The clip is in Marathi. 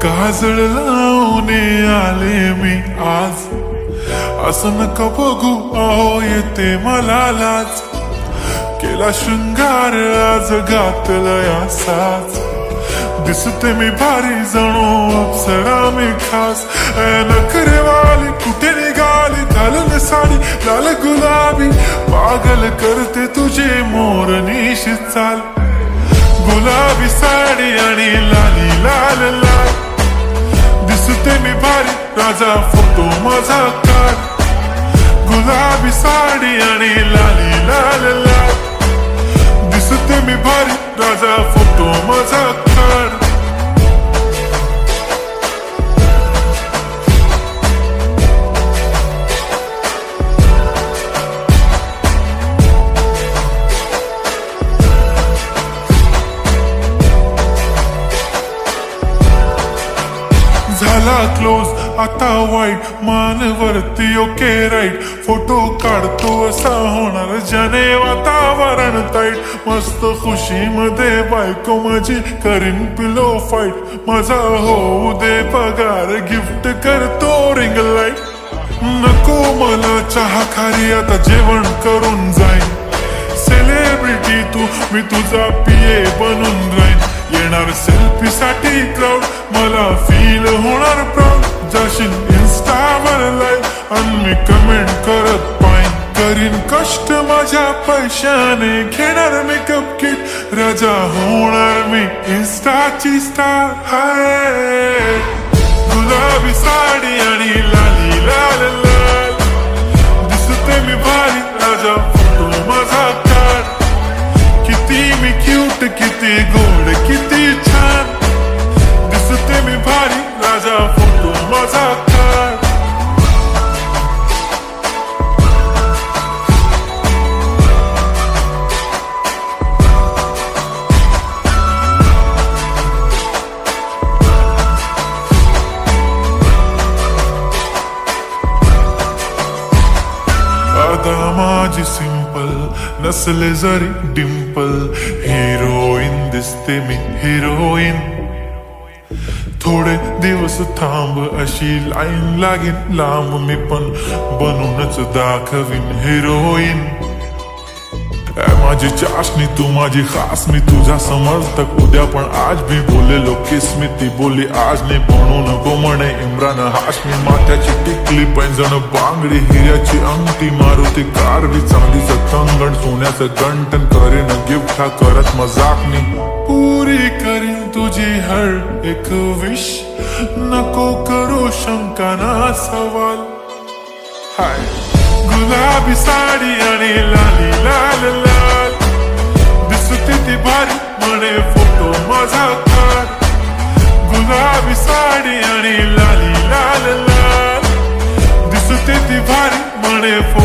काजळ लावून आले मी आज, असं नका बघू अहो येते मला लाज. केला शृंगार आज घातलाय असाच, दिसते मी भारी जणू अप्सरा मी खास. नखरेवाली कुठे निघाली, घालून साडी लाल गुलाबी, पागल करते तुझे मोरनीशी चाल. गुलाबी साडी आणि लाली लाल लाल, दिसते मी भारी राजा फोटो माझा काढ. गुलाबी साडी आणि लाली लाल लाल, दिसते मी भारी राजा फोटो माझा काढ. झाला क्लोज आता वाईट, मान वरती ओके राईट. फोटो काढतो असा होणार ज्याने वातावरण ताईट. मस्त खुशी मध्ये बायको माझी करीन पिलो फाईट. माझा होऊ दे पगार, गिफ्ट करतो रिंग लाईट. नको मला चहा खारी, आता जेवण करून जाईन. सेलिब्रिटी तू, मी तुझा पिये बनून राहीन. येणार सेल्फी साठी क्राऊड, मला फील होणार प्राऊड. जाशील इन्स्टावर लाईव्ह आणि मी कमेंट करत पाईन. करीन कष्ट माझ्या पैशाने, घेणार मेकअप किट. राजा होणार मी इन्स्टाची स्टार. हाय गुलाबी साडी आणि लाली लाल लाल, दिसते मी भारी राजा फोटो माझा काढ. किती मी क्यूट, किती गोड, किती छान, दिसते मी भारी राजा फोटो माझा काढ. आता माझी सिंपल, नसले जरी डिंपल. हिरोईन दिसते मी हिरोईन. थोडे दिवस थांब अशी लाईन लागेल लांब, मी पण बनूनच दाखवीन हिरोईन. माझी चाशनी तू माझी खास, मी तुझा समर्थक उद्या पण आज भी बोलेलो किस मी. ती बोली आज नाही बनून नको म्हणे इम्रान हाशमी. माथ्याची टिकली पैंजण बांगडी, हिऱ्याची अंगठी, मारुती कारवी, चांदीचं कंगण, सोन्याचं गंटन. करीन गिफ्ट हा करत मजाकनी, पुरी करीन तुझी हर एक विश. नको करू शंका ना सवाल. हाय गुलाबी साडी आणि लाली लाल लाल, दिसते ती भारी म्हणे फोटो माझा काढ. गुलाबी साडी आणि लाली लाल लाल, दिसते ती भारी म्हणे फोटो